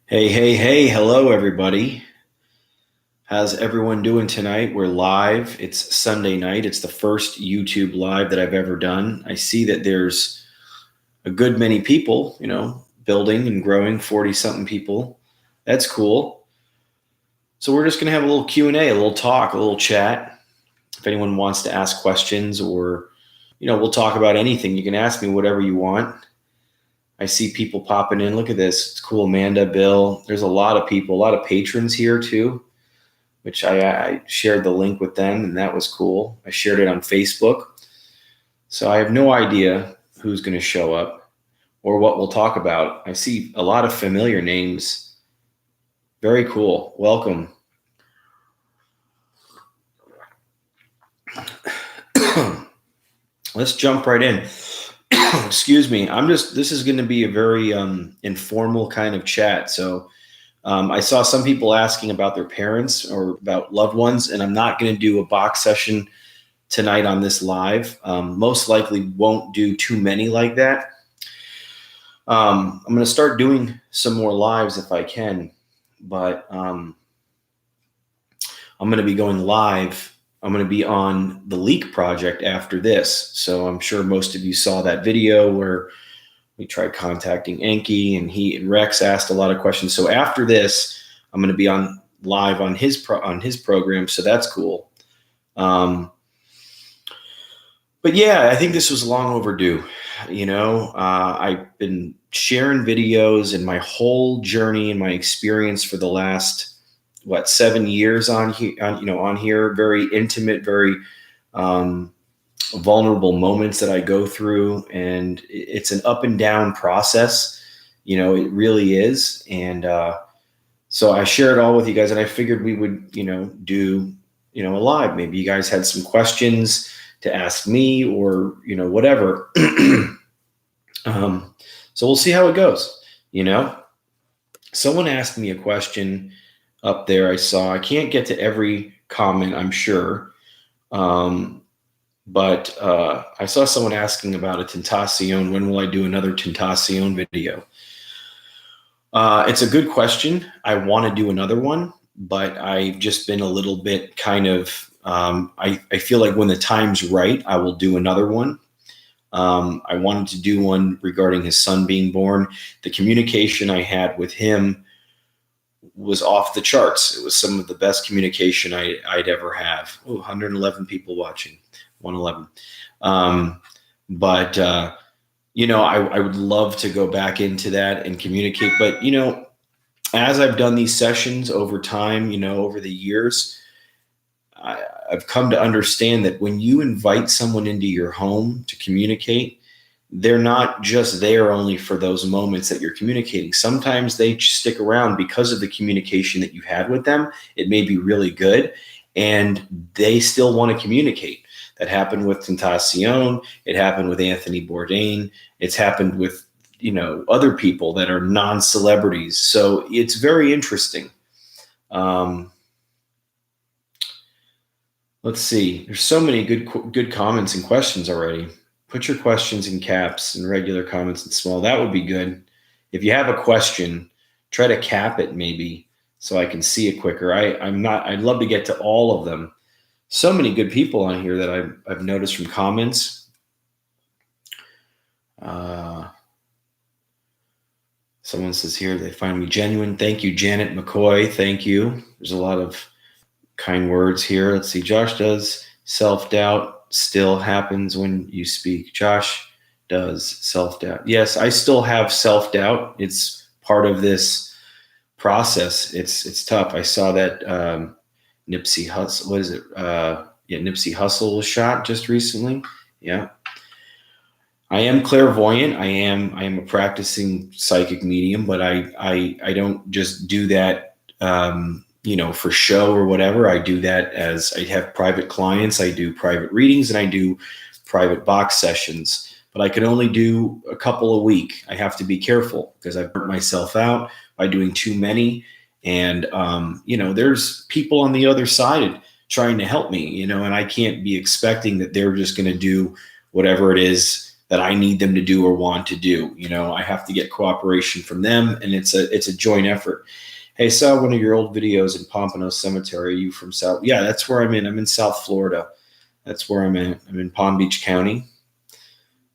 Hey, hey, hey, hello everybody. How's everyone doing tonight? We're live. It's Sunday night. It's the first YouTube live that I've ever done. I see that there's a good many people, building and growing, 40 something people. That's cool. So we're just going to have a little Q&A, a little talk, a little chat. If anyone wants to ask questions or, we'll talk about anything. You can ask me whatever you want. I see people popping in. Look at this. It's cool. Amanda, Bill. There's a lot of people, a lot of patrons here too, which I shared the link with them, and that was cool. I shared it on Facebook. So I have no idea who's going to show up or what we'll talk about. I see a lot of familiar names. Very cool. Welcome. Let's jump right in. Excuse me. This is going to be a very informal kind of chat. So I saw some people asking about their parents or about loved ones, and I'm not going to do a box session tonight on this live. Most likely won't do too many like that. I'm going to start doing some more lives if I can, but I'm going to be going live. I'm going to be on the Leak project after this. So I'm sure most of you saw that video where we tried contacting Enki, and Rex asked a lot of questions. So after this, I'm going to be on live on his program. So that's cool. But yeah, I think this was long overdue. I've been sharing videos and my whole journey and my experience for the last 7 years on here, very intimate, very vulnerable moments that I go through, and it's an up and down process. It really is. And so I share it all with you guys, and I figured we would, do, a live. Maybe you guys had some questions to ask me or, whatever. So we'll see how it goes. Someone asked me a question up there. I can't get to every comment, I'm sure. But I saw someone asking about a Tentacion. When will I do another Tentacion video? It's a good question. I want to do another one, but I've just been a little bit kind of, I feel like when the time's right, I will do another one. I wanted to do one regarding his son being born. The communication I had with him was off the charts. It was some of the best communication I'd ever have. 111 people watching. 111. I would love to go back into that and communicate. But, as I've done these sessions over time, over the years, I've come to understand that when you invite someone into your home to communicate, they're not just there only for those moments that you're communicating. Sometimes they stick around because of the communication that you had with them. It may be really good, and they still want to communicate. That happened with Tentacion. It happened with Anthony Bourdain. It's happened with, other people that are non-celebrities. So it's very interesting. Let's see. There's so many good comments and questions already. Put your questions in caps and regular comments in small. That would be good. If you have a question, try to cap it maybe so I can see it quicker. I'd love to get to all of them. So many good people on here that I've noticed from comments. Someone says here they find me genuine. Thank you, Janet McCoy. Thank you. There's a lot of kind words here. Let's see. Josh does self-doubt still happens when you speak. Josh does self-doubt. Yes, I still have self-doubt. It's part of this process. It's tough. I saw that Nipsey Hussle, what is it? Nipsey Hussle was shot just recently. Yeah. I am clairvoyant. I am a practicing psychic medium, but I don't just do that for show or whatever. I do that as I have private clients. I do private readings and I do private box sessions, but I can only do a couple a week. I have to be careful because I've burnt myself out by doing too many. And, there's people on the other side trying to help me, and I can't be expecting that they're just going to do whatever it is that I need them to do or want to do. You know, I have to get cooperation from them, and it's a joint effort. Hey, saw one of your old videos in Pompano Cemetery. Are you from South? Yeah, that's where I'm in. I'm in South Florida. That's where I'm at. I'm in Palm Beach County.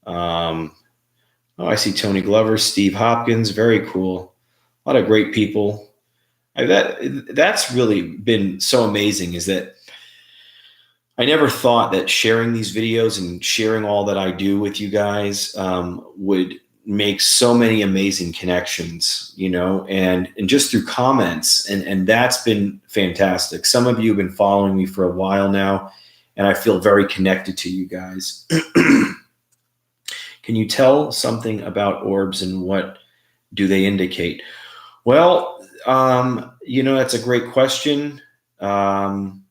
I see Tony Glover, Steve Hopkins. Very cool. A lot of great people. That's really been so amazing, is that I never thought that sharing these videos and sharing all that I do with you guys would make so many amazing connections, you know, and just through comments. And that's been fantastic. Some of you have been following me for a while now, and I feel very connected to you guys. Can you tell something about orbs and what do they indicate? Well, you know, that's a great question. I'm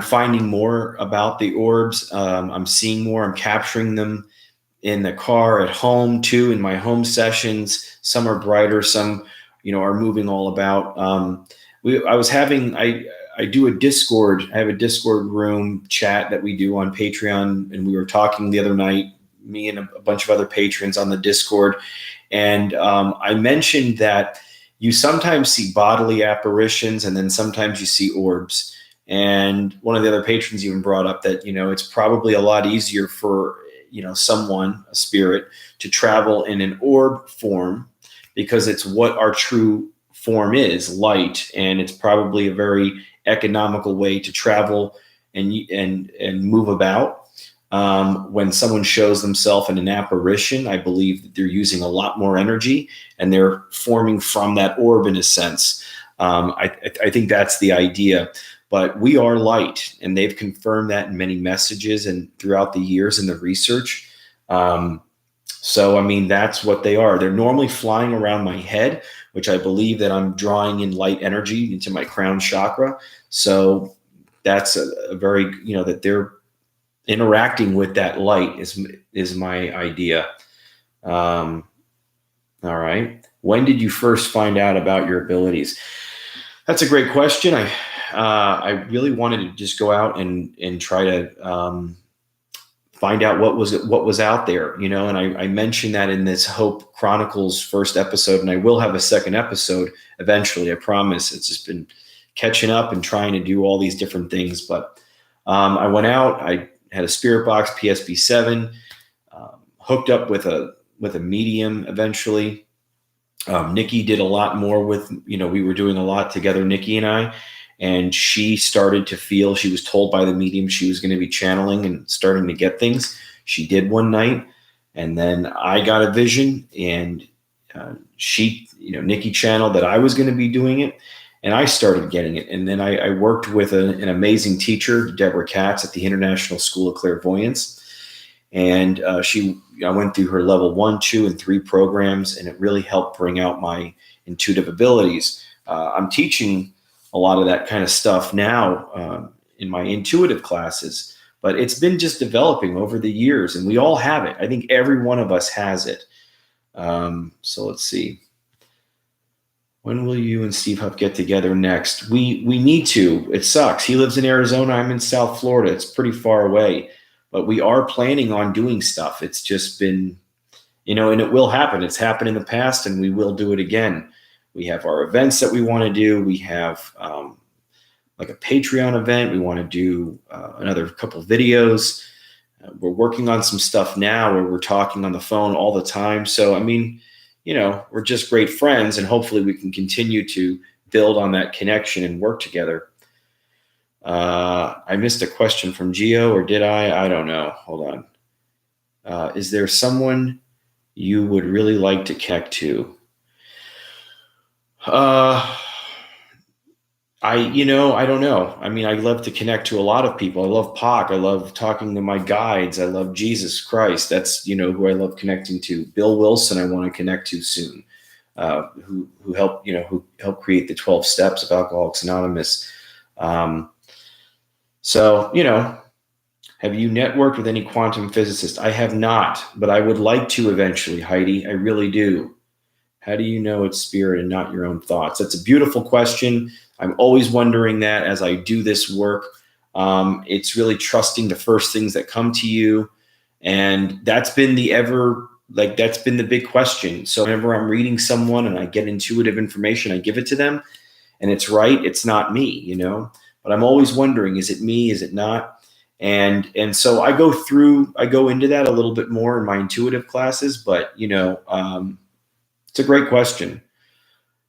finding more about the orbs. I'm seeing more. I'm capturing them in the car, at home too, in my home sessions. Some are brighter, some, you know, are moving all about. I do a Discord. I have a Discord room chat that we do on Patreon, and we were talking the other night, me and a bunch of other patrons on the Discord, and I mentioned that you sometimes see bodily apparitions, and then sometimes you see orbs. And one of the other patrons even brought up that, you know, it's probably a lot easier for, you know, someone, a spirit, to travel in an orb form, because it's what our true form is, light, and it's probably a very economical way to travel and move about. When someone shows themselves in an apparition, I believe that they're using a lot more energy, and they're forming from that orb in a sense. I think that's the idea. But we are light, and they've confirmed that in many messages and throughout the years in the research. So, I mean, that's what they are. They're normally flying around my head, which I believe that I'm drawing in light energy into my crown chakra. So that's a very, you know, that they're interacting with that light is my idea. All right. When did you first find out about your abilities? That's a great question. I really wanted to just go out and try to find out what was out there, you know. And I mentioned that in this Hope Chronicles first episode, and I will have a second episode eventually. I promise. It's just been catching up and trying to do all these different things. But I went out. I had a spirit box, PSP-7, hooked up with a medium eventually. Nikki did a lot more with, you know, we were doing a lot together, Nikki and I, and she started to feel, she was told by the medium she was going to be channeling and starting to get things. She did one night, and then I got a vision, and she, you know, Nikki channeled that I was going to be doing it, and I started getting it. And then I worked with an amazing teacher, Deborah Katz, at the International School of Clairvoyance. And I went through her level 1, 2, and 3 programs, and it really helped bring out my intuitive abilities. I'm teaching a lot of that kind of stuff now in my intuitive classes, but it's been just developing over the years, and we all have it. I think every one of us has it. So let's see. When will you and Steve Hupp get together next? We need to. It sucks. He lives in Arizona. I'm in South Florida. It's pretty far away. But we are planning on doing stuff. It's just been, you know, and it will happen. It's happened in the past, and we will do it again. We have our events that we want to do. We have like a Patreon event. We want to do another couple of videos. We're working on some stuff now where we're talking on the phone all the time. So, I mean, you know, we're just great friends, and hopefully we can continue to build on that connection and work together. I missed a question from Gio, or did I? I don't know. Hold on. Is there someone you would really like to connect to? I don't know. I mean, I love to connect to a lot of people. I love Pac. I love talking to my guides. I love Jesus Christ. That's, you know, who I love connecting to. Bill Wilson, I want to connect to soon, who helped, you know, who helped create the 12 steps of Alcoholics Anonymous. So, you know, have you networked with any quantum physicists? I have not, but I would like to eventually, Heidi. I really do. How do you know it's spirit and not your own thoughts? That's a beautiful question. I'm always wondering that as I do this work. It's really trusting the first things that come to you. And that's been that's been the big question. So whenever I'm reading someone and I get intuitive information, I give it to them and it's right. It's not me, but I'm always wondering, is it me? Is it not? And so I go into that a little bit more in my intuitive classes, but it's a great question.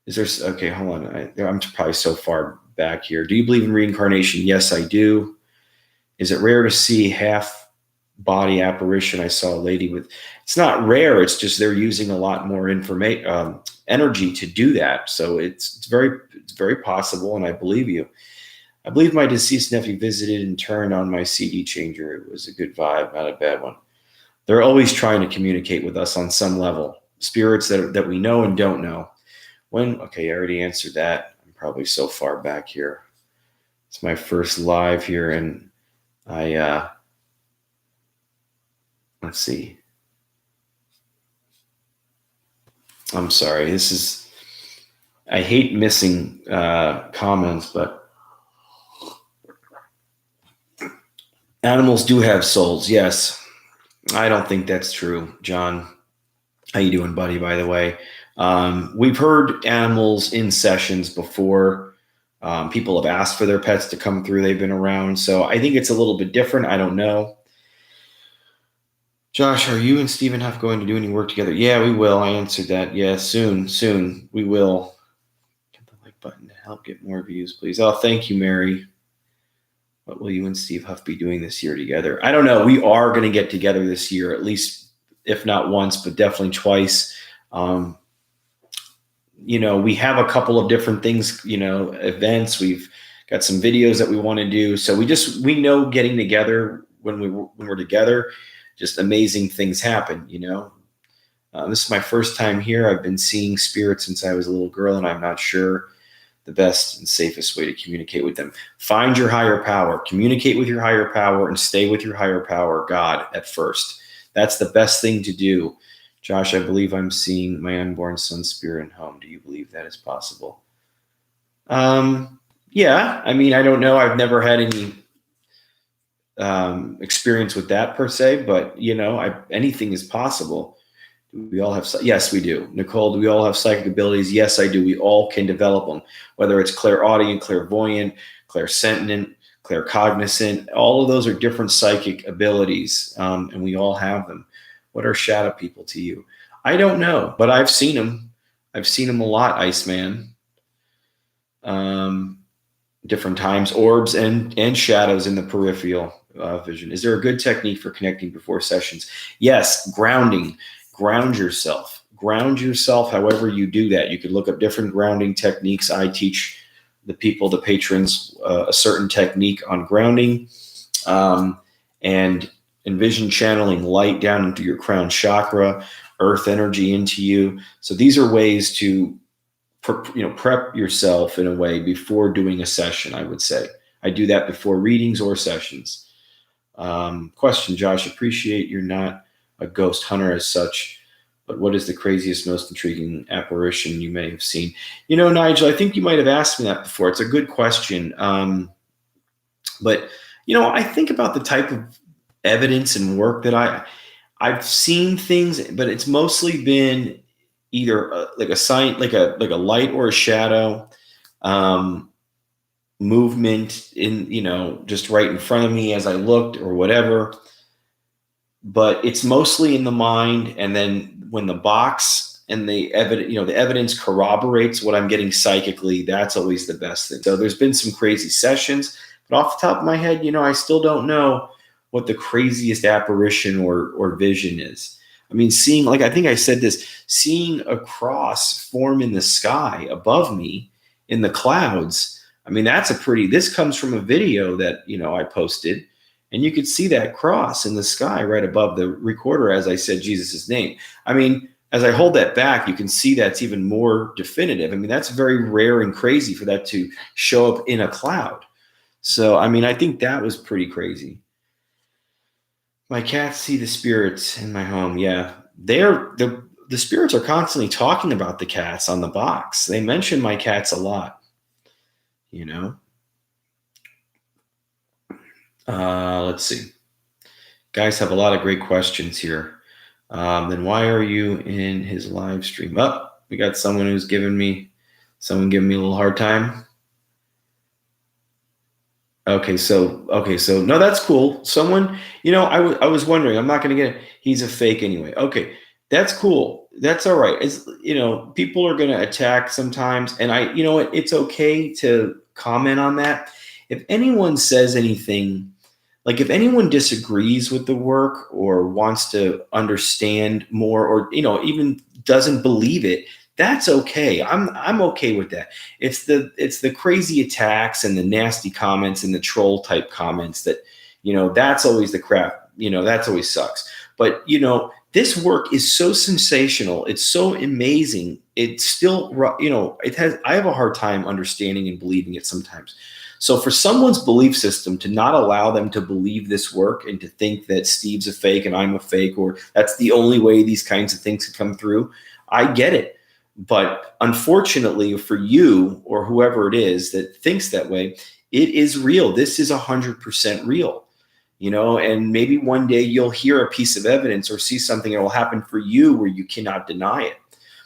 Okay, hold on. I'm probably so far back here. Do you believe in reincarnation? Yes, I do. Is it rare to see half body apparition? I saw a lady with, it's not rare. It's just they're using a lot more energy to do that. So it's very possible. And I believe you. I believe my deceased nephew visited and turned on my CD changer. It was a good vibe, not a bad one. They're always trying to communicate with us on some level. Spirits that we know and don't know. Okay, I already answered that. I'm probably so far back here. It's my first live here, and let's see. I'm sorry. I hate missing comments, but animals do have souls. Yes. I don't think that's true, John. How you doing, buddy, by the way? We've heard animals in sessions before. People have asked for their pets to come through. They've been around. So I think it's a little bit different. I don't know. Josh, are you and Stephen Huff going to do any work together? Yeah, we will. I answered that. Yeah, soon. We will. Hit the like button to help get more views, please. Oh, thank you, Mary. What will you and Steve Huff be doing this year together? I don't know. We are going to get together this year, at least, if not once, but definitely twice. We have a couple of different things, events. We've got some videos that we want to do. So we know getting together when we're together, just amazing things happen, This is my first time here. I've been seeing spirits since I was a little girl, and I'm not sure the best and safest way to communicate with them. Find your higher power, communicate with your higher power, and stay with your higher power, God, at first. That's the best thing to do. Josh, I believe I'm seeing my unborn son's spirit in home. Do you believe that is possible? Yeah. I mean, I don't know. I've never had any experience with that per se, but anything is possible. Do we all have? Yes, we do. Nicole, do we all have psychic abilities? Yes, I do. We all can develop them, whether it's clairaudient, clairvoyant, clairsentient, claircognizant. All of those are different psychic abilities, and we all have them. What are shadow people to you? I don't know, but I've seen them. I've seen them a lot, Iceman. Different times, orbs and shadows in the peripheral vision. Is there a good technique for connecting before sessions? Yes, grounding. Ground yourself. Ground yourself however you do that. You could look up different grounding techniques. I teach the patrons, a certain technique on grounding. And envision channeling light down into your crown chakra, earth energy into you. So these are ways to prep yourself in a way before doing a session, I would say. I do that before readings or sessions. Question, Josh, appreciate you're not a ghost hunter as such, but what is the craziest, most intriguing apparition you may have seen? Nigel, I think you might have asked me that before. It's a good question. But I think about the type of evidence and work that I've seen things, but it's mostly been either like a sign, like a light or a shadow, movement in, just right in front of me as I looked or whatever. But it's mostly in the mind. And then when the box and the evidence corroborates what I'm getting psychically, that's always the best thing. So there's been some crazy sessions, but off the top of my head, I still don't know what the craziest apparition or vision is. I mean, seeing, like I think I said this, seeing a cross form in the sky above me in the clouds. I mean, this comes from a video that, I posted, and you could see that cross in the sky right above the recorder as I said Jesus' name. I mean, as I hold that back, you can see that's even more definitive. I mean, that's very rare and crazy for that to show up in a cloud. So, I mean, I think that was pretty crazy. My cats see the spirits in my home. Yeah, the spirits are constantly talking about the cats on the box. They mention my cats a lot, Let's see. Guys have a lot of great questions here. Then why are you in his live stream? Oh, we got someone who's giving me a little hard time. Okay, so no, that's cool. Someone, I was wondering. I'm not going to get it. He's a fake anyway. Okay, that's cool. That's all right. It's people are going to attack sometimes, and it's okay to comment on that. If anyone says anything, like if anyone disagrees with the work or wants to understand more, or even doesn't believe it, that's okay. I'm okay with that. It's the crazy attacks and the nasty comments and the troll type comments that that's always the crap. That's always sucks. But this work is so sensational. It's so amazing. It's still it has. I have a hard time understanding and believing it sometimes. So for someone's belief system to not allow them to believe this work and to think that Steve's a fake and I'm a fake, or that's the only way these kinds of things can come through, I get it. But unfortunately for you or whoever it is that thinks that way, it is real. This is 100% real, and maybe one day you'll hear a piece of evidence or see something that will happen for you where you cannot deny it.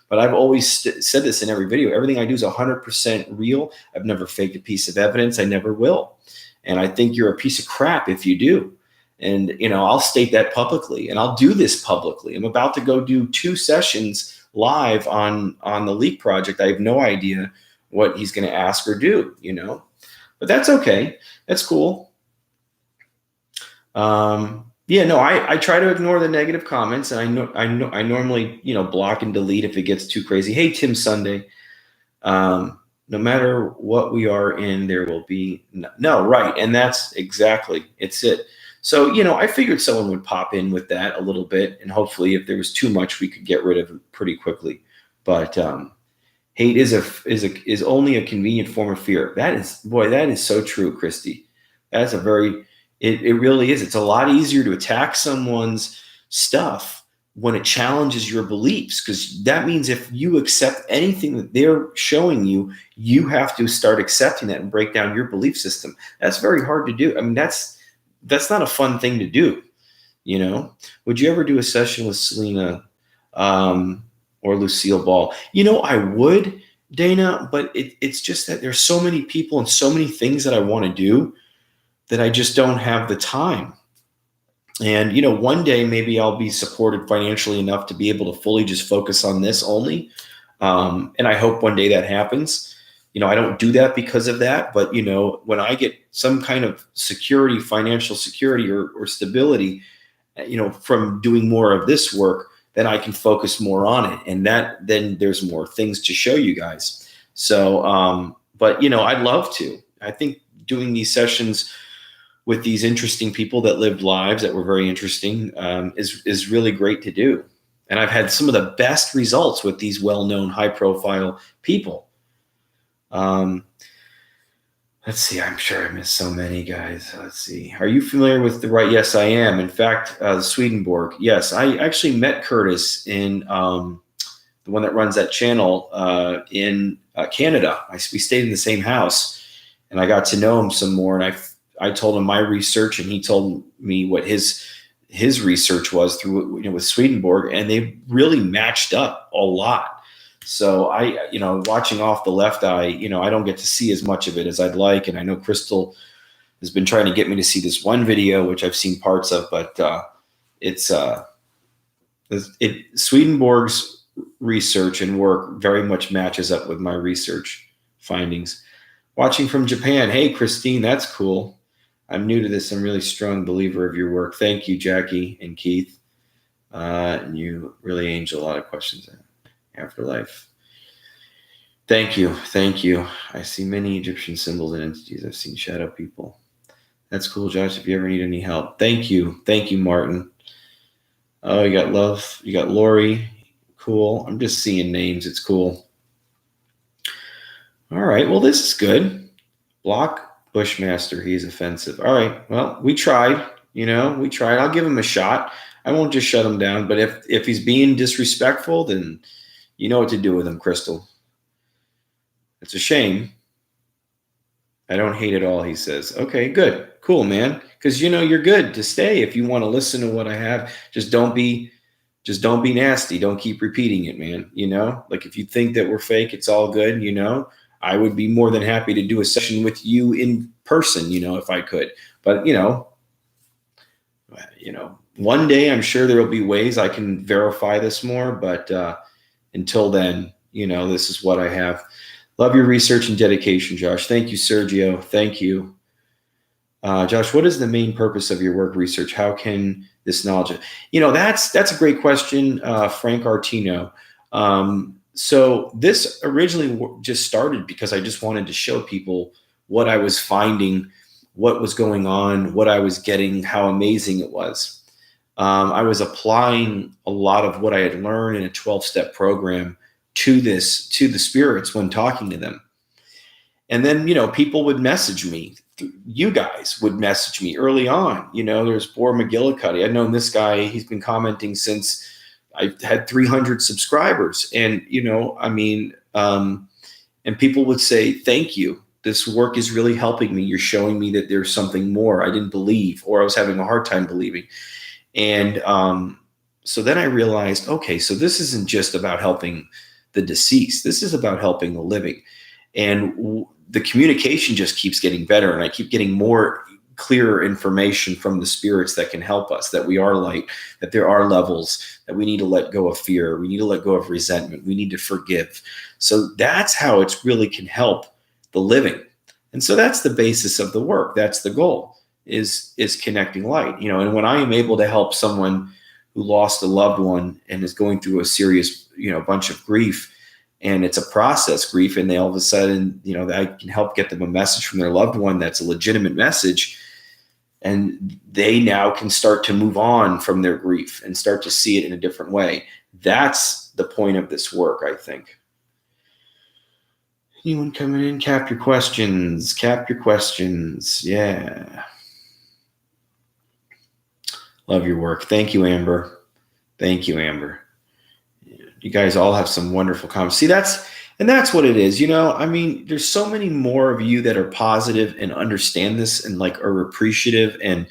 But I've always said this in every video. Everything I do is 100% real. I've never faked a piece of evidence. I never will. And I think you're a piece of crap if you do. And, I'll state that publicly, and I'll do this publicly. I'm about to go do 2 sessions live on the Leak Project. I have no idea what he's going to ask or do, but that's okay. That's cool. I try to ignore the negative comments, and I normally, block and delete if it gets too crazy. Hey, Tim Sunday, no matter what we are in, there will be no, right. And that's exactly, it's it. So, I figured someone would pop in with that a little bit, and hopefully if there was too much, we could get rid of it pretty quickly. But, hate is only a convenient form of fear. That is so true, Christy. That's it really is. It's a lot easier to attack someone's stuff when it challenges your beliefs, because that means if you accept anything that they're showing you, you have to start accepting that and break down your belief system. That's very hard to do. I mean, that's not a fun thing to do. Would you ever do a session with Selena or Lucille Ball? I would, Dana, but it's just that there's so many people and so many things that I want to do that I just don't have the time. And, one day maybe I'll be supported financially enough to be able to fully just focus on this only. And I hope one day that happens. I don't do that because of that, but, when I get some kind of security, financial security or stability, from doing more of this work, then I can focus more on it. And then there's more things to show you guys. So, but, I'd love to. I think doing these sessions with these interesting people that lived lives that were very interesting is really great to do. And I've had some of the best results with these well-known, high-profile people. Let's see. I'm sure I missed so many, guys. Let's see. Are you familiar with the right? Yes, I am. In fact, Swedenborg. Yes, I actually met Curtis in the one that runs that channel in Canada. We stayed in the same house, and I got to know him some more. And I told him my research, and he told me what his research was through with Swedenborg, and they really matched up a lot. So watching off the left eye, I don't get to see as much of it as I'd like, and I know Crystal has been trying to get me to see this one video, which I've seen parts of, but Swedenborg's research and work very much matches up with my research findings. Watching from Japan. Hey, Christine, that's cool. I'm new to this. I'm a really strong believer of your work. Thank you, Jackie and Keith. And you really answer a lot of questions. Afterlife. Thank you. I see many Egyptian symbols and entities. I've seen shadow people. That's cool, Josh. If you ever need any help. Thank you, Martin. Oh, you got Love. You got Lori. Cool. I'm just seeing names. It's cool. All right. Well, this is good. Block Bushmaster. He's offensive. All right. Well, we tried. I'll give him a shot. I won't just shut him down. But if he's being disrespectful, then you know what to do with him, Crystal. It's a shame. I don't hate it all, he says. Okay, good. Cool, man. Because you're good to stay if you want to listen to what I have. Just don't be nasty. Don't keep repeating it, man. Like if you think that we're fake, it's all good, I would be more than happy to do a session with you in person, if I could. But one day I'm sure there will be ways I can verify this more, but until then, this is what I have. Love your research and dedication, Josh. Thank you, Sergio. Thank you. Josh, what is the main purpose of your work research? How can this knowledge? That's a great question, Frank Artino. So this originally just started because I just wanted to show people what I was finding, what was going on, what I was getting, how amazing it was. I was applying a lot of what I had learned in a 12-step program to the spirits when talking to them. And then, people would message me. You guys would message me early on. There's Boar McGillicuddy. I've known this guy. He's been commenting since I had 300 subscribers. And, and people would say, thank you. This work is really helping me. You're showing me that there's something more I didn't believe, or I was having a hard time believing. And so then I realized, okay, so this isn't just about helping the deceased. This is about helping the living. And the communication just keeps getting better. And I keep getting more clearer information from the spirits that can help us, that we are light, that there are levels, that we need to let go of fear. We need to let go of resentment. We need to forgive. So that's how it really can help the living. And so that's the basis of the work. That's the goal, is connecting light. And when I am able to help someone who lost a loved one and is going through a serious, bunch of grief, and it's a process grief, and they all of a sudden, I can help get them a message from their loved one that's a legitimate message, and they now can start to move on from their grief and start to see it in a different way. That's the point of this work, I think. Anyone coming in? Cap your questions. Yeah. Love your work. Thank you, Amber. You guys all have some wonderful comments. See, that's what it is. There's so many more of you that are positive and understand this and are appreciative, and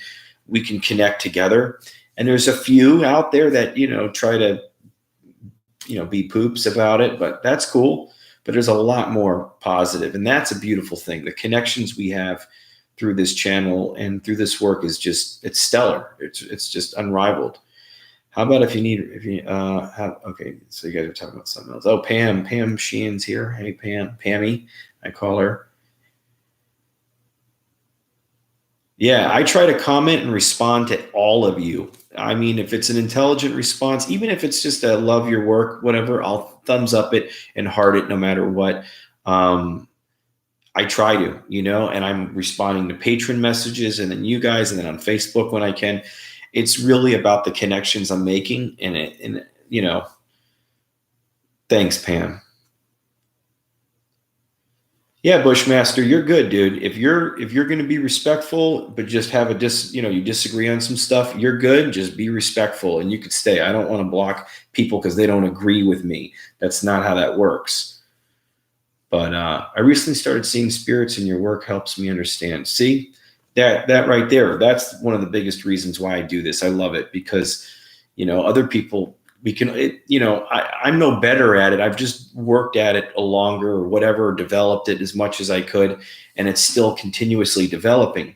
we can connect together. And there's a few out there that, try to, be poops about it, but that's cool. But there's a lot more positive, and that's a beautiful thing. The connections we have through this channel and through this work is it's stellar. It's just unrivaled. How about if you have, okay, so you guys are talking about something else. Oh, Pam Sheehan's here. Hey, Pammy, I call her. Yeah, I try to comment and respond to all of you. If it's an intelligent response, even if it's just a love your work, whatever, I'll thumbs up it and heart it no matter what. I try to, and I'm responding to patron messages, and then you guys, and then on Facebook when I can. It's really about the connections I'm making, and thanks, Pam. Yeah, Bushmaster, you're good, dude. If you're going to be respectful, but just have you disagree on some stuff, you're good. Just be respectful, and you could stay. I don't want to block people because they don't agree with me. That's not how that works. But I recently started seeing spirits, and your work helps me understand. See? That right there, that's one of the biggest reasons why I do this. I love it because, other people, I'm no better at it. I've just worked at it a longer or whatever, developed it as much as I could, and it's still continuously developing.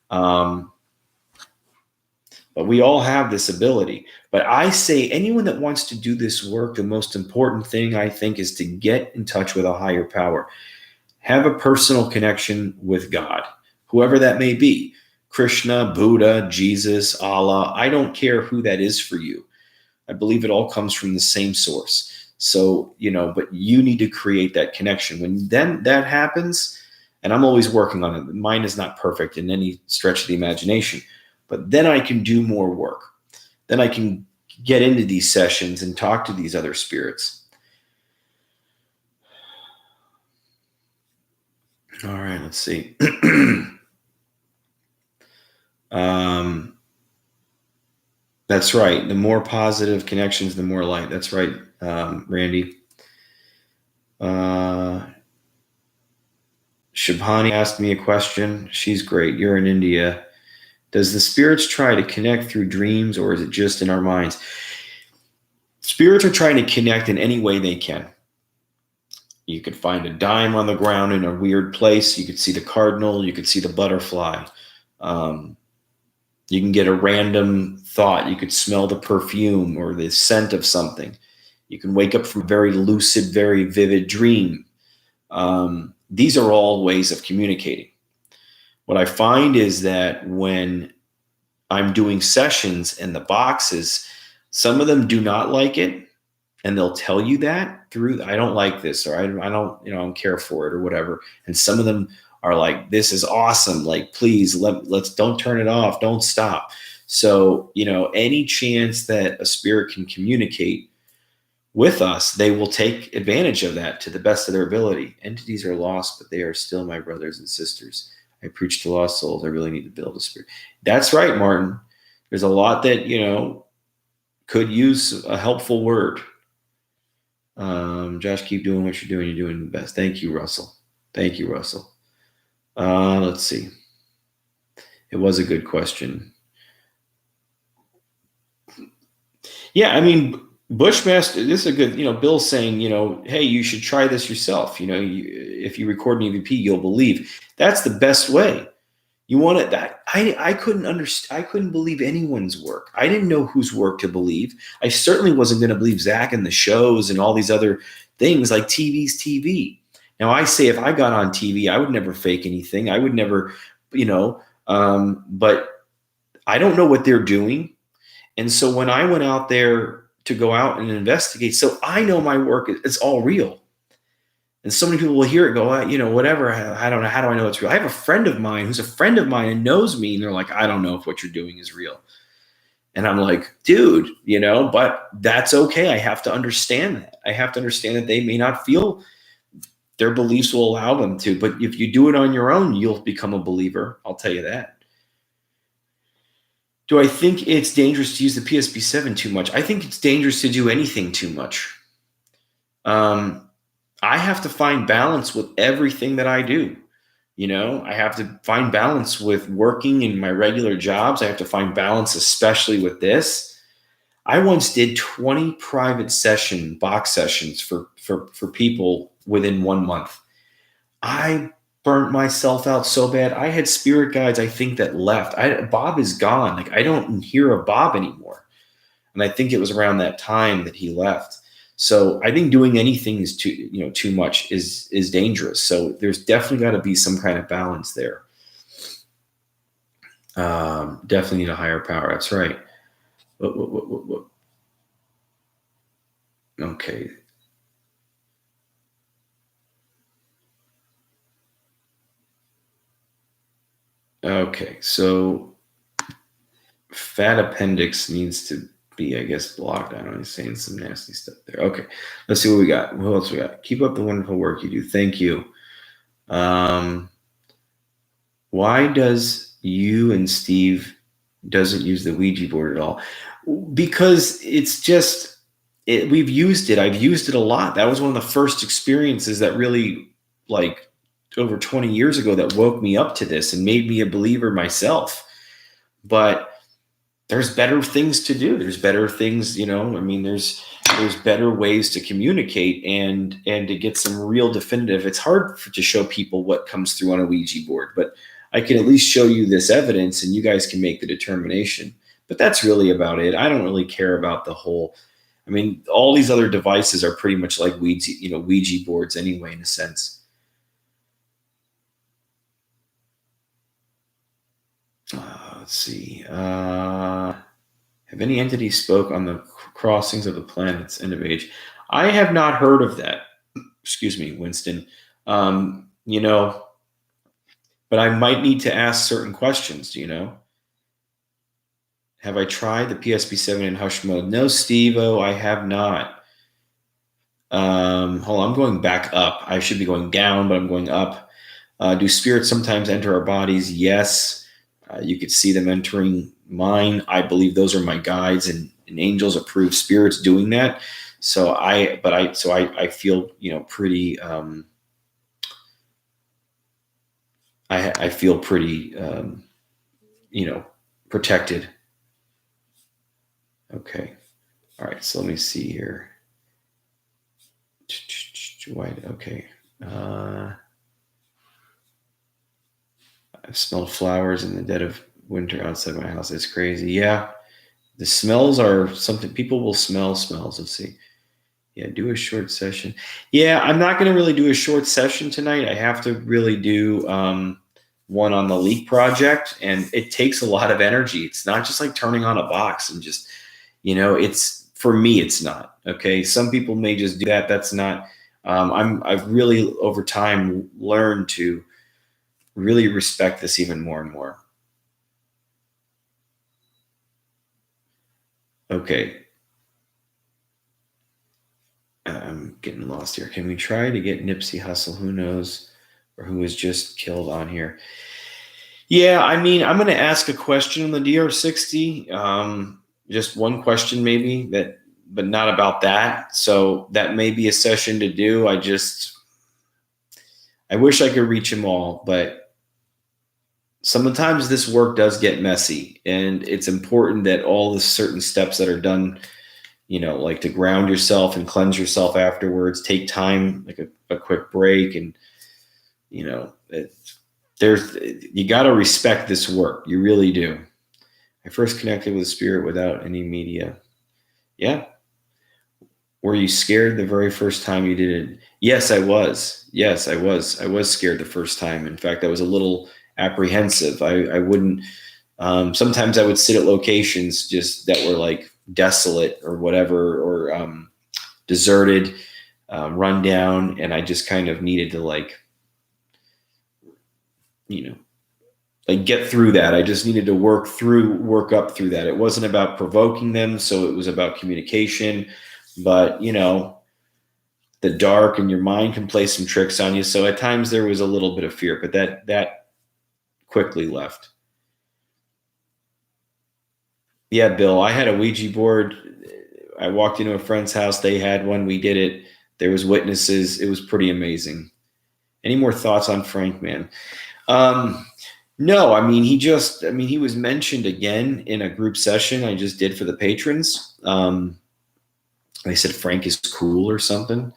But we all have this ability. But I say anyone that wants to do this work, the most important thing I think is to get in touch with a higher power. Have a personal connection with God. Whoever that may be, Krishna, Buddha, Jesus, Allah, I don't care who that is for you. I believe it all comes from the same source. So, but you need to create that connection. When then that happens, and I'm always working on it. Mine is not perfect in any stretch of the imagination, but then I can do more work. Then I can get into these sessions and talk to these other spirits. All right, let's see. That's right. The more positive connections, the more light. That's right, Randy. Shabani asked me a question. She's great. You're in India. Does the spirits try to connect through dreams, or is it just in our minds? Spirits are trying to connect in any way they can. You could find a dime on the ground in a weird place. You could see the cardinal. You could see the butterfly. You can get a random thought. You could smell the perfume or the scent of something. You can wake up from a very lucid, very vivid dream. These are all ways of communicating. What I find is that when I'm doing sessions and the boxes, some of them do not like it, and they'll tell you that through, I don't like this, or I don't, I don't care for it, or whatever. And some of them are like, this is awesome. Like, please let's don't turn it off. Don't stop. So, any chance that a spirit can communicate with us, they will take advantage of that to the best of their ability. Entities are lost, but they are still my brothers and sisters. I preach to lost souls. I really need to build a spirit. That's right, Martin. There's a lot that, could use a helpful word. Josh, keep doing what you're doing. You're doing the best. Thank you, Russell. Thank you, Russell. Let's see. It was a good question. Yeah, I mean, Bushmaster, this is a good, Bill's saying, hey, you should try this yourself. If you record an EVP, you'll believe. That's the best way. You want it that I couldn't understand. I couldn't believe anyone's work. I didn't know whose work to believe. I certainly wasn't going to believe Zach and the shows and all these other things. Like TV's TV. Now I say, if I got on TV, I would never fake anything. I would never, but I don't know what they're doing. And so when I went out there to go out and investigate, so I know my work is all real. And so many people will hear it, go, whatever. I don't know. How do I know it's real? I have a friend of mine who's a friend of mine and knows me. And they're like, I don't know if what you're doing is real. And I'm like, dude, but that's okay. I have to understand that. I have to understand that they may not feel their beliefs will allow them to. But if you do it on your own, you'll become a believer. I'll tell you that. Do I think it's dangerous to use the PSP-7 too much? I think it's dangerous to do anything too much. I have to find balance with everything that I do. I have to find balance with working in my regular jobs. I have to find balance, especially with this. I once did 20 private box sessions for people within 1 month. I burnt myself out so bad. I had spirit guides, I think, that left. Bob is gone. Like, I don't hear of Bob anymore. And I think it was around that time that he left. So I think doing anything is too much is dangerous. So there's definitely got to be some kind of balance there. Definitely need a higher power. That's right. What? Okay. Okay. So fat appendix needs to be, I guess, blocked. I don't know. He's saying some nasty stuff there. Okay. Let's see what we got. What else we got? Keep up the wonderful work you do. Thank you. Why does you and Steve doesn't use the Ouija board at all? Because it's just, we've used it. I've used it a lot. That was one of the first experiences that really, like, over 20 years ago, that woke me up to this and made me a believer myself. But there's better things to do. There's better things, there's better ways to communicate and to get some real definitive. It's hard to show people what comes through on a Ouija board, but I can at least show you this evidence and you guys can make the determination. But that's really about it. I don't really care about the whole, all these other devices are pretty much like Ouija boards anyway, in a sense. Let's see. Have any entities spoke on the crossings of the planets, end of age? I have not heard of that. Excuse me, Winston. But I might need to ask certain questions, Have I tried the PSP-7 in hush mode? No, Steve-O, I have not. Hold on, I'm going back up. I should be going down, but I'm going up. Do spirits sometimes enter our bodies? Yes. You could see them entering mine. I believe those are my guides, and angels approve spirits doing that. So I feel, pretty I feel pretty, protected. Okay. All right. So let me see here. White. Okay. I've smelled flowers in the dead of winter outside my house. It's crazy. Yeah. The smells are something people will smell smells. Let's see. Yeah, do a short session. Yeah, I'm not going to really do a short session tonight. I have to really do one on the leak project, and it takes a lot of energy. It's not just like turning on a box and just, it's for me, it's not. Okay. Some people may just do that. That's not, I've really over time learned to really respect this even more and more. Okay. I'm getting lost here. Can we try to get Nipsey Hussle? Who knows? Or who was just killed on here? Yeah, I mean, I'm going to ask a question on the DR60. Just one question, maybe but not about that. So that may be a session to do. I wish I could reach them all, but sometimes this work does get messy, and it's important that all the certain steps that are done, like to ground yourself and cleanse yourself afterwards, take time, like a quick break, and you got to respect this work. You really do. I first connected with spirit without any media. Yeah. Were you scared the very first time you did it? Yes, I was. Yes, I was. I was scared the first time. In fact, I was a little apprehensive. I wouldn't. Sometimes I would sit at locations just that were like desolate or whatever, or deserted, run down, and I just kind of needed to like get through that. I just needed to work up through that. It wasn't about provoking them, so it was about communication. But the dark and your mind can play some tricks on you. So at times there was a little bit of fear, but that quickly left. Yeah, Bill, I had a Ouija board. I walked into a friend's house. They had one. We did it. There was witnesses. It was pretty amazing. Any more thoughts on Frank, man? No, I mean, he was mentioned again in a group session I just did for the patrons. They said Frank is cool or something.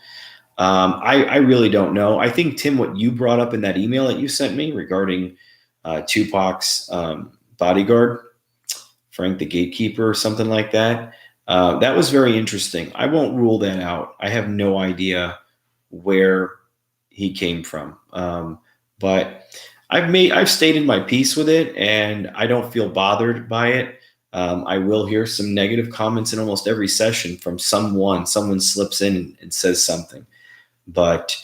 I really don't know. I think, Tim, what you brought up in that email that you sent me regarding Tupac's bodyguard, Frank the Gatekeeper, or something like that, that was very interesting. I won't rule that out. I have no idea where he came from. But I've stated my piece with it, and I don't feel bothered by it. I will hear some negative comments in almost every session from someone. Someone slips in and says something, but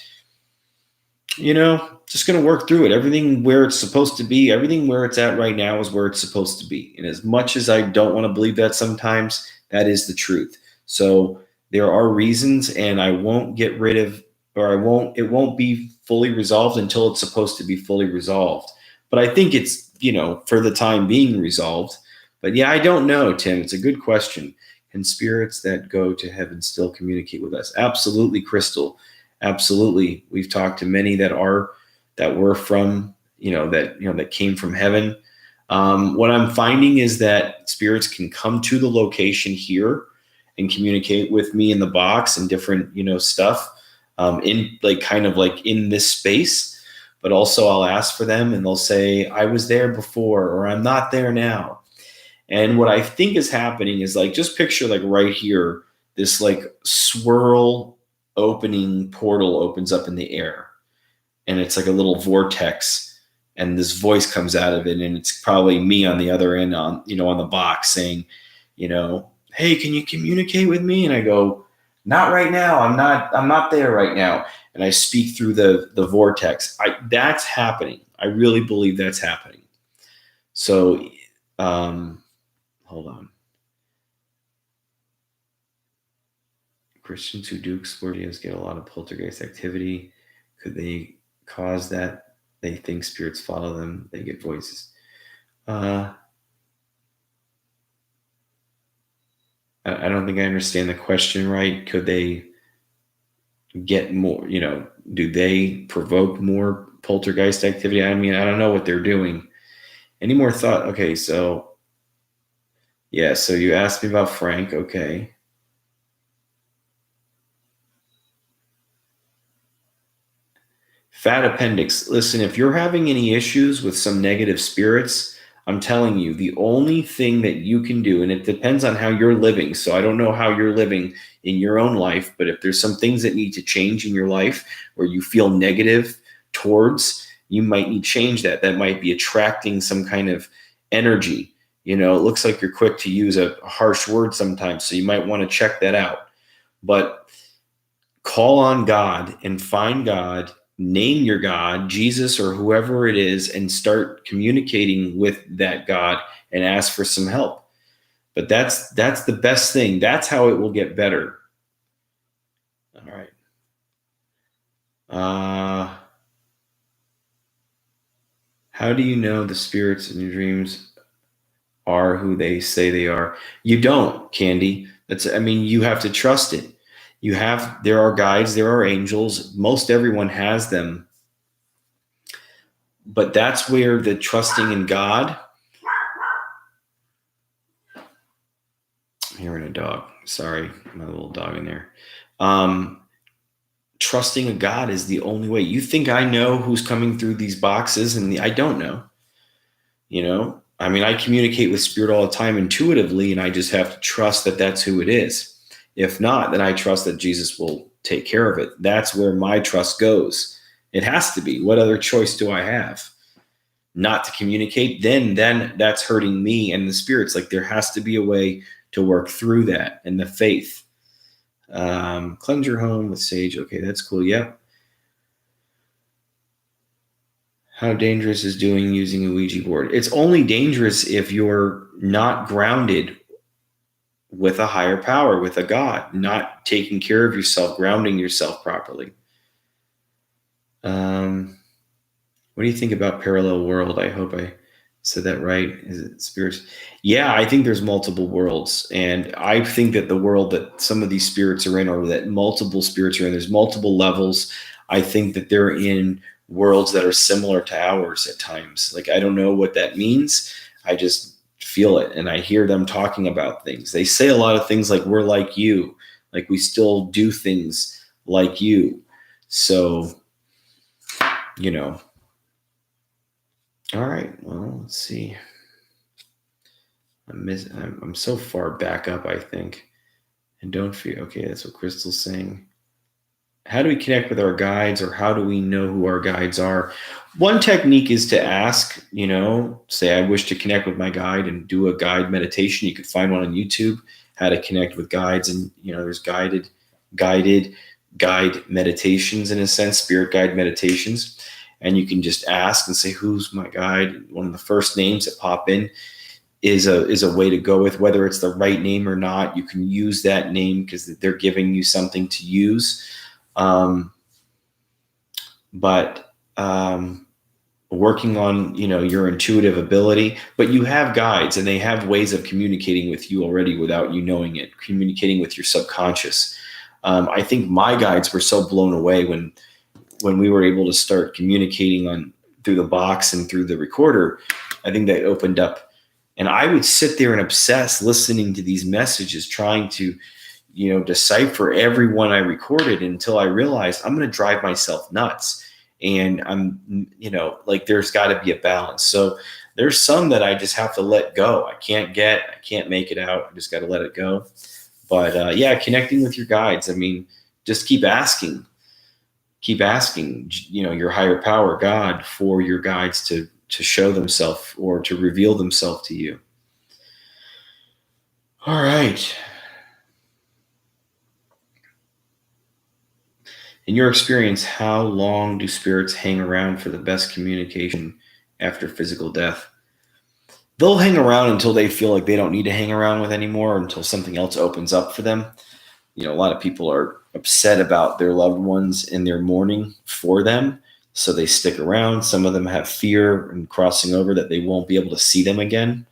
just going to work through it. Everything where it's supposed to be, everything where it's at right now is where it's supposed to be. And as much as I don't want to believe that sometimes, that is the truth. So there are reasons, and I won't get rid of, or it won't be fully resolved until it's supposed to be fully resolved. But I think it's, for the time being resolved. But yeah, I don't know, Tim. It's a good question. Can spirits that go to heaven still communicate with us? Absolutely, Crystal. Absolutely. We've talked to many that were from, that came from heaven. What I'm finding is that spirits can come to the location here and communicate with me in the box and different, stuff, in like kind of like in this space. But also I'll ask for them and they'll say, I was there before, or I'm not there now. And what I think is happening is like, just picture like right here, this like swirl opening portal opens up in the air, and it's like a little vortex, and this voice comes out of it, and it's probably me on the other end on the box saying, hey, can you communicate with me? And I go, not right now. I'm not there right now. And I speak through the vortex. That's happening. I really believe that's happening. So, hold on. Christians who do explore videos get a lot of poltergeist activity. Could they cause that? They think spirits follow them. They get voices. I don't think I understand the question right. Could they get more, do they provoke more poltergeist activity. I mean, I don't know what they're doing. Any more thought? Okay, so yeah, so you asked me about Frank. Okay. Fat appendix. Listen, if you're having any issues with some negative spirits, I'm telling you, the only thing that you can do, and it depends on how you're living. So I don't know how you're living in your own life, but if there's some things that need to change in your life or you feel negative towards, you might need to change that. That might be attracting some kind of energy. You know, it looks like you're quick to use a harsh word sometimes, so you might want to check that out. But call on God and find God, name your God, Jesus or whoever it is, and start communicating with that God and ask for some help. But that's the best thing. That's how it will get better. All right. How do you know the spirits in your dreams are who they say they are? You don't, Candy. You have to trust it. There are guides, there are angels. Most everyone has them. But that's where the trusting in God. I'm hearing a dog. Sorry, my little dog in there. Trusting a God is the only way. You think I know who's coming through these boxes, and I don't know. You know, I mean, I communicate with spirit all the time intuitively, and I just have to trust that that's who it is. If not, then I trust that Jesus will take care of it. That's where my trust goes. It has to be. What other choice do I have? Not to communicate? Then that's hurting me and the spirits. Like, there has to be a way to work through that and the faith. Cleanse your home with sage. Okay, that's cool. Yep. How dangerous is using a Ouija board? It's only dangerous if you're not grounded with a higher power, with a God, not taking care of yourself, grounding yourself properly. What do you think about parallel world? I hope I said that right. Is it spirits? Yeah, I think there's multiple worlds. And I think that the world that some of these spirits are in, or that multiple spirits are in, there's multiple levels. I think that they're in worlds that are similar to ours at times. Like, I don't know what that means. I just feel it, and I hear them talking about things. They say a lot of things like, we're like you, like we still do things like you. So, you know. All right, well, let's see. I'm so far back up, I think. And don't fear. Okay, that's what Crystal's saying. How do we connect with our guides, or how do we know who our guides are? One technique is to ask, say, I wish to connect with my guide, and do a guide meditation. You could find one on YouTube, how to connect with guides. And, there's guided guide meditations, in a sense, spirit guide meditations. And you can just ask and say, who's my guide? One of the first names that pop in is a way to go with. Whether it's the right name or not, you can use that name because they're giving you something to use. But working on, your intuitive ability, but you have guides, and they have ways of communicating with you already without you knowing it, communicating with your subconscious. I think my guides were so blown away when we were able to start communicating through the box and through the recorder. I think that opened up, and I would sit there and obsess listening to these messages, trying to, decipher every one I recorded, until I realized I'm going to drive myself nuts. And I'm, there's got to be a balance. So there's some that I just have to let go. I can't make it out. I just got to let it go. But yeah, connecting with your guides. I mean, just keep asking, your higher power, God, for your guides to show themselves or to reveal themselves to you. All right. In your experience, how long do spirits hang around for the best communication after physical death? They'll hang around until they feel like they don't need to hang around with anymore, until something else opens up for them. A lot of people are upset about their loved ones in their mourning for them, so they stick around. Some of them have fear and crossing over that they won't be able to see them again.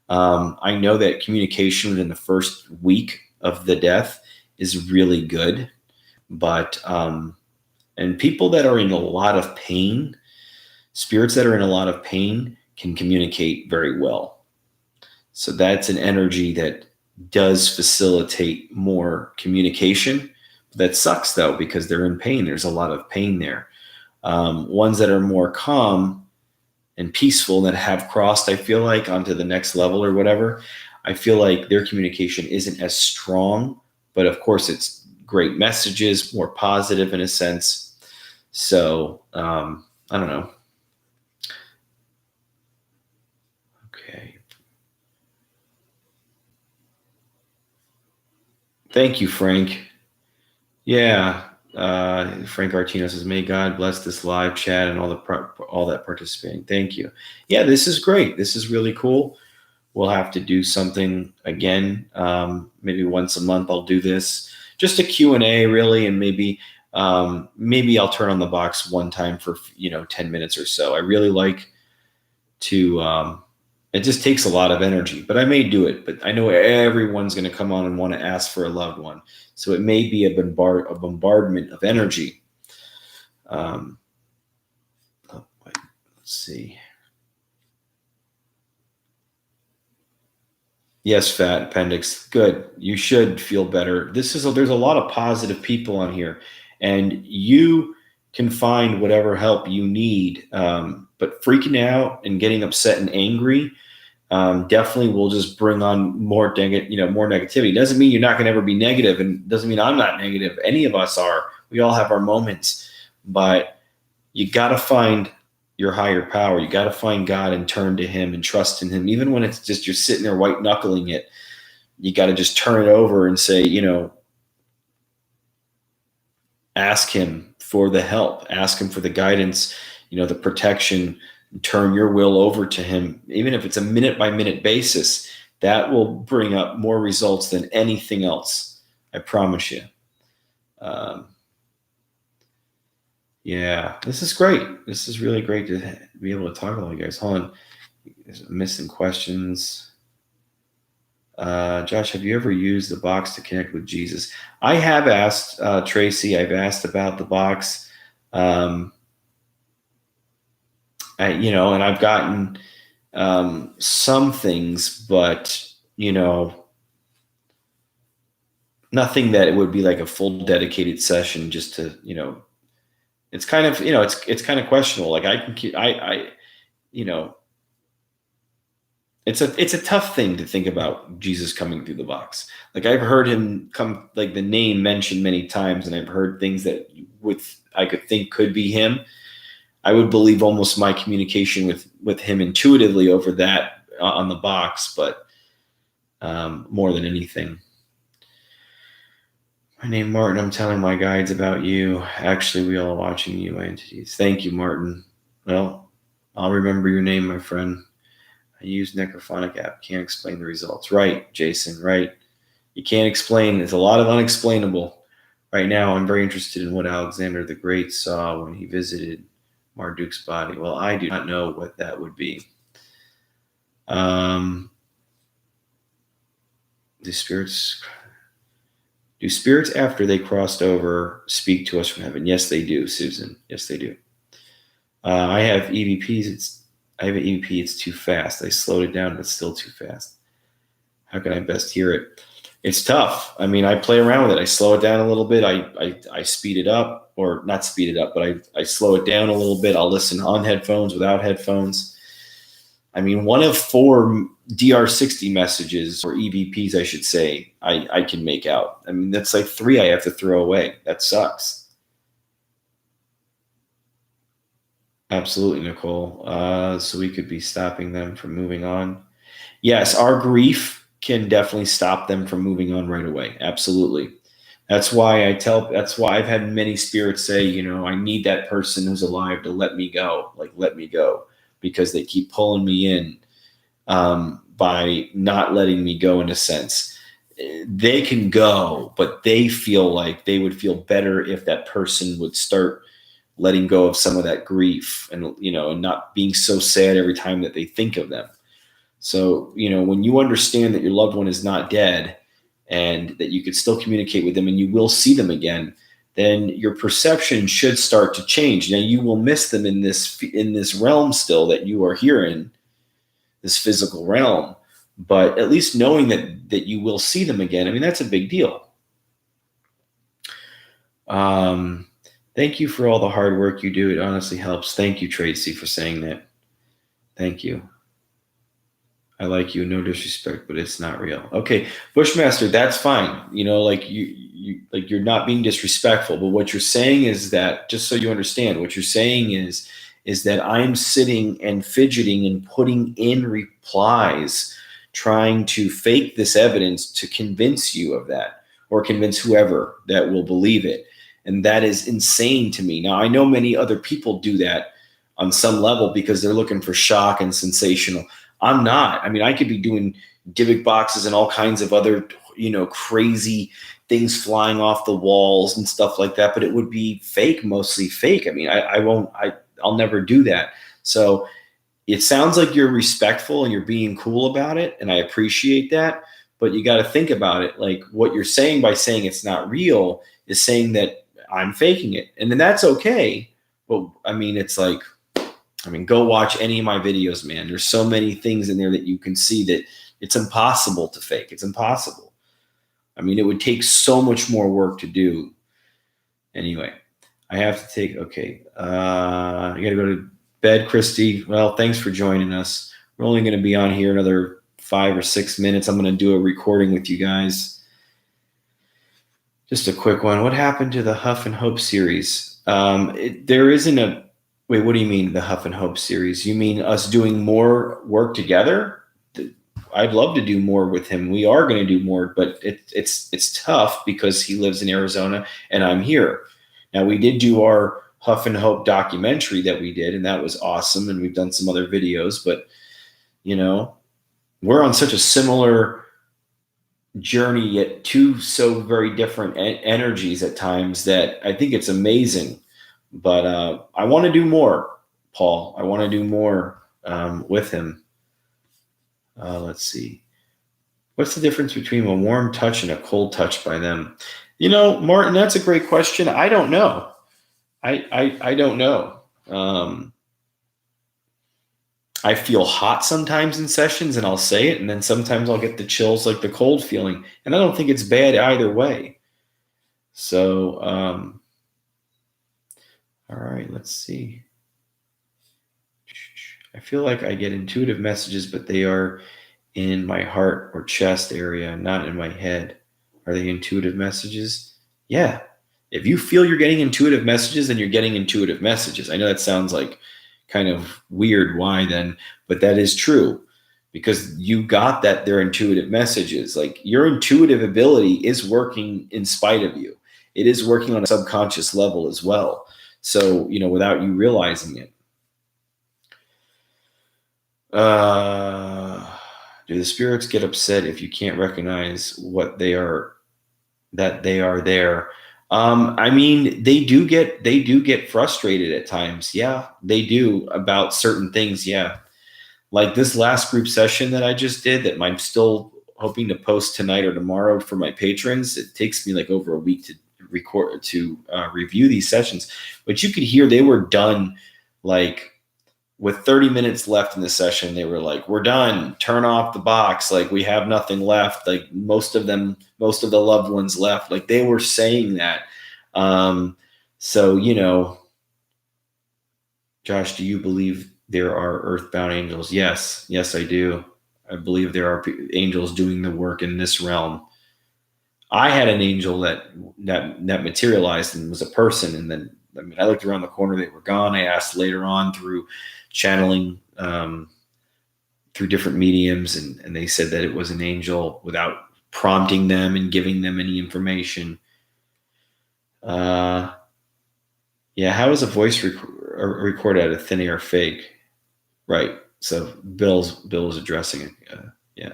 I know that communication within the first week of the death is really good. But and people that are in a lot of pain, Spirits that are in a lot of pain can communicate very well. So that's an energy that does facilitate more communication. That sucks though, because they're in pain. There's a lot of pain there. Ones that are more calm and peaceful, that have crossed, I feel like, onto the next level or whatever, I feel like their communication isn't as strong, but of course it's great messages, more positive in a sense. So I don't know. Okay. Thank you, Frank. Yeah. Frank Artino says, "May God bless this live chat and all that participating." Thank you. Yeah, this is great. This is really cool. We'll have to do something again. Maybe once a month I'll do this. Just a Q&A, really, and maybe I'll turn on the box one time for 10 minutes or so. I really like to. It just takes a lot of energy, but I may do it. But I know everyone's going to come on and want to ask for a loved one, so it may be a bombardment of energy. Let's see. Yes, fat appendix. Good. You should feel better. There's a lot of positive people on here, and you can find whatever help you need. But freaking out and getting upset and angry definitely will just bring on more negativity. Doesn't mean you're not going to ever be negative, and doesn't mean I'm not negative. Any of us are. We all have our moments, but you got to find your higher power. You got to find God and turn to him and trust in him. Even when it's just you're sitting there white knuckling it, you got to just turn it over and say, ask him for the help, ask him for the guidance, the protection, turn your will over to him. Even if it's a minute by minute basis, that will bring up more results than anything else. I promise you. Yeah, this is great. This is really great to be able to talk to all you guys. Hold on. There's missing questions. Josh, have you ever used the box to connect with Jesus? I have asked, Tracy. I've asked about the box. And I've gotten some things, but, nothing that it would be like a full dedicated session just to, it's kind of, it's kind of questionable. Like it's a tough thing to think about Jesus coming through the box. Like I've heard him come, like the name mentioned many times, and I've heard things that I could think could be him. I would believe almost my communication with him intuitively over that on the box, but more than anything. My name Martin. I'm telling my guides about you. Actually, we all are watching you, entities. Thank you, Martin. Well, I'll remember your name, my friend. I use Necrophonic app. Can't explain the results. Right, Jason, right. You can't explain. There's a lot of unexplainable. Right now, I'm very interested in what Alexander the Great saw when he visited Marduk's body. Well, I do not know what that would be. Do spirits after they crossed over speak to us from heaven? Yes, they do, Susan. Yes, they do. I have EVPs. I have an EVP. It's too fast. I slowed it down, but it's still too fast. How can I best hear it? It's tough. I mean, I play around with it. I slow it down a little bit. I speed it up, or not speed it up, but I slow it down a little bit. I'll listen on headphones, without headphones. I mean, one of 4 DR60 messages, or EVPs, I should say, I can make out. I mean, that's like 3 I have to throw away. That sucks. Absolutely, Nicole. So we could be stopping them from moving on. Yes, our grief can definitely stop them from moving on right away. Absolutely. That's why I've had many spirits say, I need that person who's alive to let me go. Like, let me go, because they keep pulling me in by not letting me go, in a sense. They can go, but they feel like they would feel better if that person would start letting go of some of that grief and, and not being so sad every time that they think of them. So, when you understand that your loved one is not dead and that you could still communicate with them and you will see them again, then your perception should start to change. Now you will miss them in this realm still that you are here in, this physical realm, but at least knowing that you will see them again, I mean, that's a big deal. Thank you for all the hard work you do. It honestly helps. Thank you, Tracy, for saying that. Thank you. I like you, no disrespect, but it's not real. Okay, Bushmaster, that's fine. You know, like you're not being disrespectful, but what you're saying is that, just so you understand, what you're saying is that I'm sitting and fidgeting and putting in replies, trying to fake this evidence to convince you of that, or convince whoever that will believe it. And that is insane to me. Now, I know many other people do that on some level because they're looking for shock and sensational. I'm not. I mean, I could be doing Dybbuk boxes and all kinds of other, crazy things flying off the walls and stuff like that, but it would be fake, mostly fake. I mean, I'll never do that. So it sounds like you're respectful and you're being cool about it, and I appreciate that, but you got to think about it. Like, what you're saying by saying it's not real is saying that I'm faking it. And then that's okay. But I mean, it's like, go watch any of my videos, man. There's so many things in there that you can see that it's impossible to fake. It's impossible. I mean, it would take so much more work to do. Anyway, I have to take, okay. I got to go to bed, Christy. Well, thanks for joining us. We're only going to be on here another 5 or 6 minutes. I'm going to do a recording with you guys. Just a quick one. What happened to the Huff and Hope series? There isn't a, wait, what do you mean the Huff and Hope series? You mean us doing more work together? I'd love to do more with him. We are going to do more, but it's tough because he lives in Arizona and I'm here. Now, we did do our Huff and Hope documentary that we did, and that was awesome. And we've done some other videos, but we're on such a similar journey, yet two so very different energies at times, that I think it's amazing. But I want to do more, Paul. I want to do more with him. Let's see. What's the difference between a warm touch and a cold touch by them? Martin, that's a great question. I don't know. I don't know. I feel hot sometimes in sessions, and I'll say it, and then sometimes I'll get the chills, like the cold feeling, and I don't think it's bad either way. So, all right, let's see. I feel like I get intuitive messages, but they are in my heart or chest area, not in my head. Are they intuitive messages? Yeah. If you feel you're getting intuitive messages, then you're getting intuitive messages. I know that sounds like kind of weird. Why then? But that is true, because you got that they're intuitive messages. Like, your intuitive ability is working in spite of you. It is working on a subconscious level as well. So, without you realizing it. Do the spirits get upset if you can't recognize what they are, that they are there? I mean, they do get frustrated at times. Yeah, they do, about certain things. Yeah. Like this last group session that I just did, that I'm still hoping to post tonight or tomorrow for my patrons. It takes me like over a week to review these sessions, but you could hear they were done like with 30 minutes left in the session. They were like, we're done, turn off the box. Like, we have nothing left. Like, most of the loved ones left. Like, they were saying that. So, Josh, do you believe there are earthbound angels? Yes, I do. I believe there are angels doing the work in this realm. I had an angel that materialized and was a person. And then, I looked around the corner, they were gone. I asked later on through channeling, through different mediums, and they said that it was an angel without prompting them and giving them any information. Yeah, how is a voice recorded out of thin air fake? Right. So Bill was addressing it. Yeah.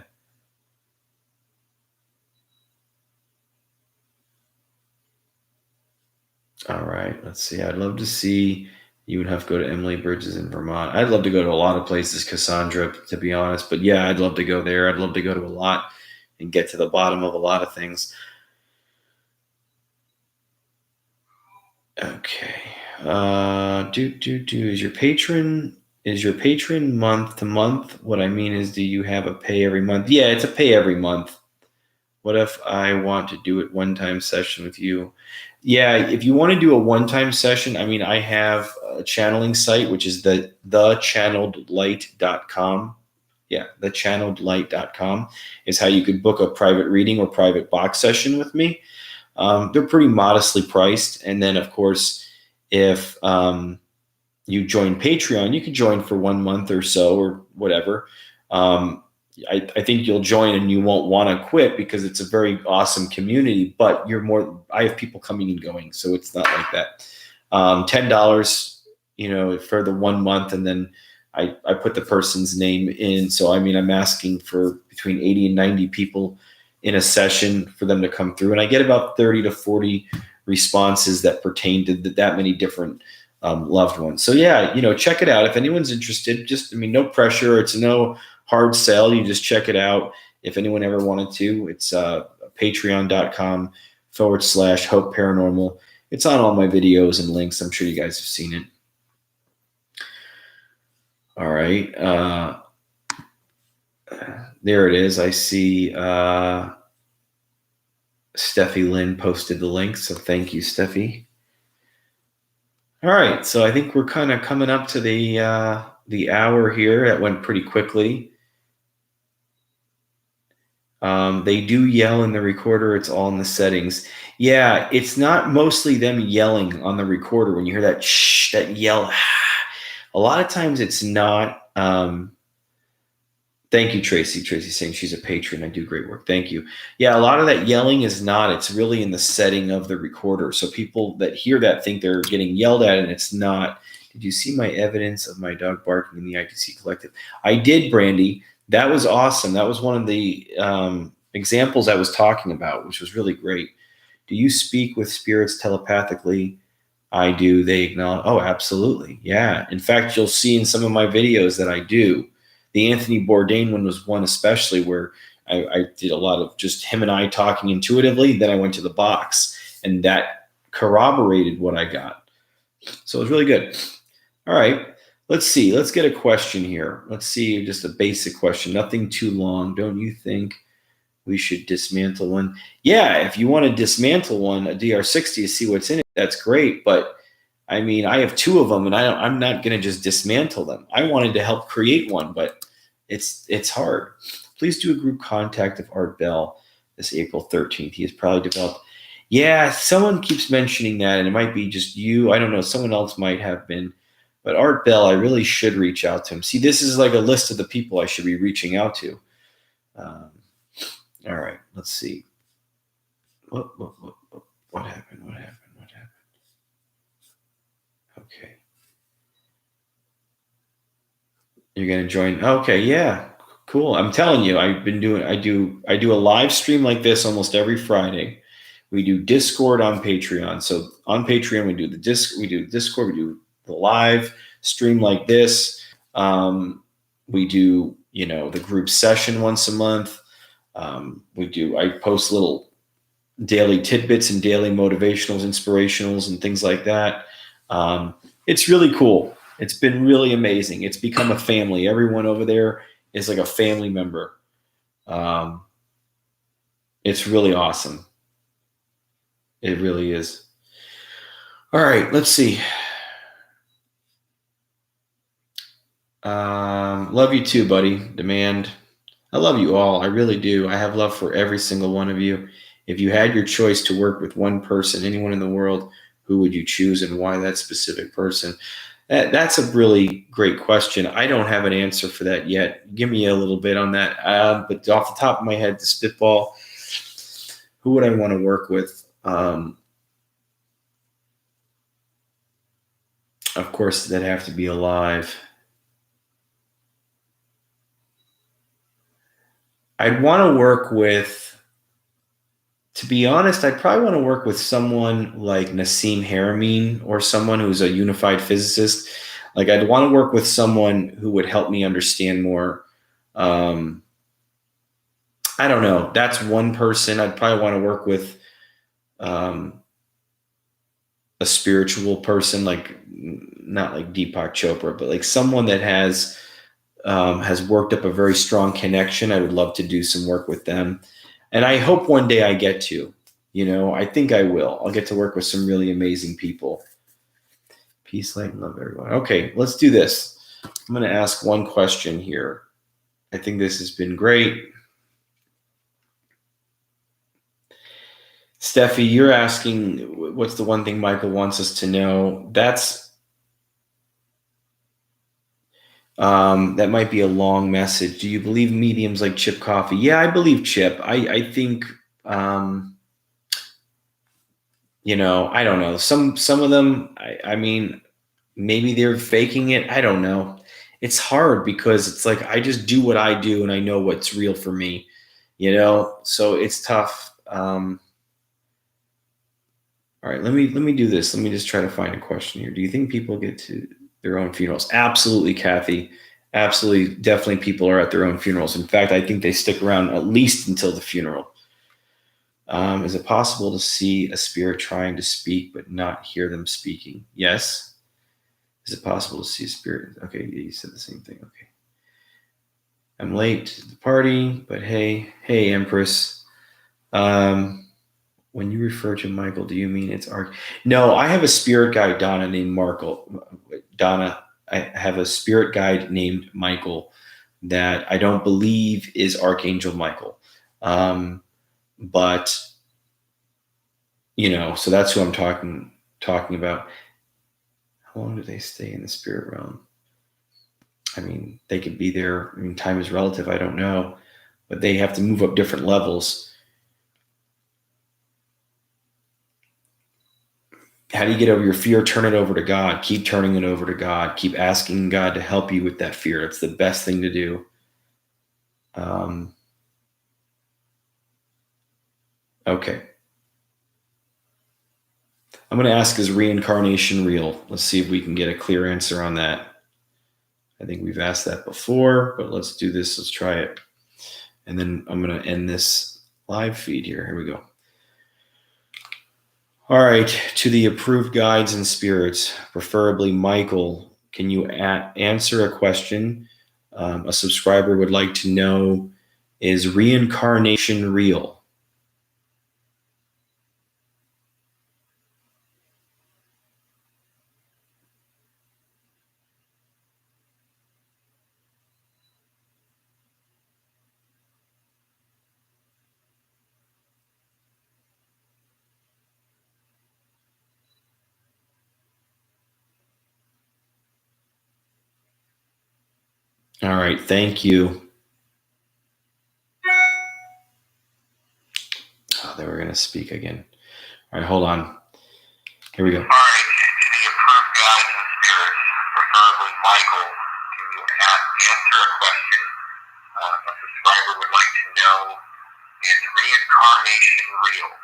All right. Let's see. I'd love to see you and Huff go to Emily Bridges in Vermont. I'd love to go to a lot of places, Cassandra, to be honest. But yeah, I'd love to go there. I'd love to go to a lot and get to the bottom of a lot of things. Okay. Is your patron month to month? What I mean is, do you have a pay every month? Yeah, it's a pay every month. What if I want to do it one-time session with you? Yeah, if you want to do a one-time session, I mean, I have a channeling site, which is thechanneledlight.com. Yeah, thechanneledlight.com is how you could book a private reading or private box session with me. They're pretty modestly priced. And then, of course, if you join Patreon, you can join for 1 month or so or whatever. I think you'll join and you won't want to quit because it's a very awesome community, but I have people coming and going. So it's not like that. $10, for the 1 month. And then I put the person's name in. So, I mean, I'm asking for between 80 and 90 people in a session for them to come through. And I get about 30 to 40 responses that pertain to that many different loved ones. So yeah, check it out. If anyone's interested, no pressure. It's no hard sell. You just check it out. If anyone ever wanted to, it's patreon.com/Hope Paranormal. It's on all my videos and links. I'm sure you guys have seen it. All right. There it is. I see Steffi Lynn posted the link. So thank you, Steffi. All right. So I think we're kind of coming up to the hour here. That went pretty quickly. They do yell in the recorder. It's all in the settings. Yeah, it's not mostly them yelling on the recorder. When you hear that shh, that yell, a lot of times it's not. Thank you, Tracy. Tracy's saying she's a patron. I do great work. Thank you. Yeah, a lot of that yelling is not. It's really in the setting of the recorder. So people that hear that think they're getting yelled at, and it's not. Did you see my evidence of my dog barking in the ITC collective? I did, Brandy. That was awesome. That was one of the examples I was talking about, which was really great. Do you speak with spirits telepathically? I do. They acknowledge. Oh, absolutely. Yeah. In fact, you'll see in some of my videos that I do. The Anthony Bourdain one was one especially where I did a lot of just him and I talking intuitively. Then I went to the box, and that corroborated what I got. So it was really good. All right. Let's see. Let's get a question here. Let's see. Just a basic question. Nothing too long. Don't you think we should dismantle one? Yeah. If you want to dismantle one, a DR60 to see what's in it, that's great. But I mean, I have 2 of them, and I'm not going to just dismantle them. I wanted to help create one, but it's hard. Please do a group contact of Art Bell this April 13th. He has probably developed. Yeah, someone keeps mentioning that, and it might be just you. I don't know. Someone else might have been. But Art Bell, I really should reach out to him. See, this is like a list of the people I should be reaching out to. All right, let's see. What happened? What happened? Okay. You're gonna join. Okay, yeah. Cool. I'm telling you, I do a live stream like this almost every Friday. We do Discord on Patreon. So on Patreon, we do Discord, we do the live stream like this. We do, the group session once a month. I post little daily tidbits and daily motivationals, inspirationals, and things like that. It's really cool. It's been really amazing. It's become a family. Everyone over there is like a family member. It's really awesome. It really is. All right, let's see. Love you too, buddy. Demand. I love you all. I really do. I have love for every single one of you. If you had your choice to work with one person, anyone in the world, who would you choose and why that specific person? That's a really great question. I don't have an answer for that yet. Give me a little bit on that. But off the top of my head, the spitball, who would I want to work with? Of course, they'd have to be alive. I'd want to work with, to be honest, I'd probably want to work with someone like Nassim Haramein or someone who's a unified physicist. Like I'd want to work with someone who would help me understand more. I don't know. That's one person. I'd probably want to work with a a spiritual person, like not like Deepak Chopra, but like someone that has worked up a very strong connection. I would love to do some work with them. And I hope one day I get to, I think I will. I'll get to work with some really amazing people. Peace, light, and love, everyone. Okay, let's do this. I'm going to ask one question here. I think this has been great. Steffi, you're asking, what's the one thing Michael wants us to know? That might be a long message. Do you believe mediums like Chip Coffee? Yeah, I believe Chip. I think, I don't know. Some of them, I mean, maybe they're faking it. I don't know. It's hard because it's like I just do what I do and I know what's real for me, so it's tough. All right, let me do this. Let me just try to find a question here. Do you think people get to their own funerals? Absolutely, Kathy. Absolutely, definitely people are at their own funerals. In fact, I think they stick around at least until the funeral. Is it possible to see a spirit trying to speak but not hear them speaking? Yes. Is it possible to see a spirit? Okay, you said the same thing. Okay. I'm late to the party, but hey, Empress. When you refer to Michael, do you mean it's No, I have a spirit guide, Donna, named Markle. Donna, I have a spirit guide named Michael that I don't believe is Archangel Michael. But, so that's who I'm talking about. How long do they stay in the spirit realm? I mean, they could be there. I mean, time is relative. I don't know. But they have to move up different levels. How do you get over your fear? Turn it over to God. Keep turning it over to God. Keep asking God to help you with that fear. It's the best thing to do. Okay. I'm going to ask, is reincarnation real? Let's see if we can get a clear answer on that. I think we've asked that before, but let's do this. Let's try it. And then I'm going to end this live feed here. Here we go. All right, to the approved guides and spirits, preferably Michael, can you answer a question a subscriber would like to know? Is reincarnation real? All right, thank you. Oh, they were going to speak again. All right, hold on. Here we go. All right, to the approved guides and spirits, preferably Michael, can you answer a question a subscriber would like to know? Is reincarnation real?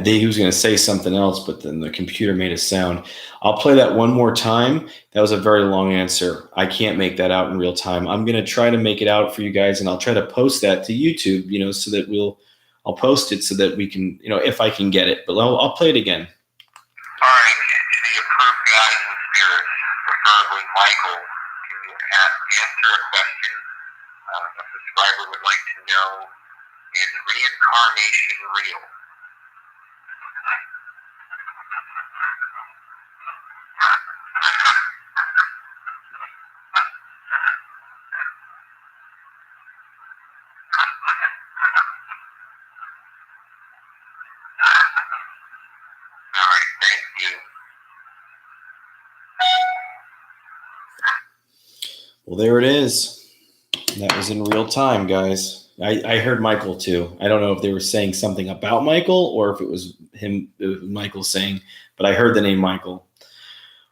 He was going to say something else, but then the computer made a sound. I'll play that one more time. That was a very long answer. I can't make that out in real time. I'm going to try to make it out for you guys, and I'll try to post that to YouTube, so that I'll post it so that we can, if I can get it. But I'll play it again. All right, to the approved guides and spirits, preferably Michael, can you answer a question a subscriber would like to know? Is reincarnation real? Well, there it is. That was in real time, guys. I heard Michael too. I don't know if they were saying something about Michael or if it was Michael saying, but I heard the name Michael.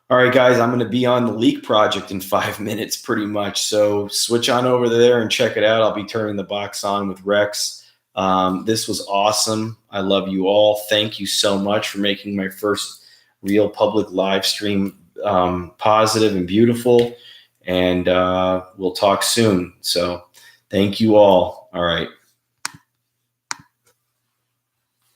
All right, guys, I'm going to be on the leak project in 5 minutes pretty much. So switch on over there and check it out. I'll be turning the box on with Rex. This was awesome. I love you all. Thank you so much for making my first real public live stream positive and beautiful. And we'll talk soon. So thank you all. All right.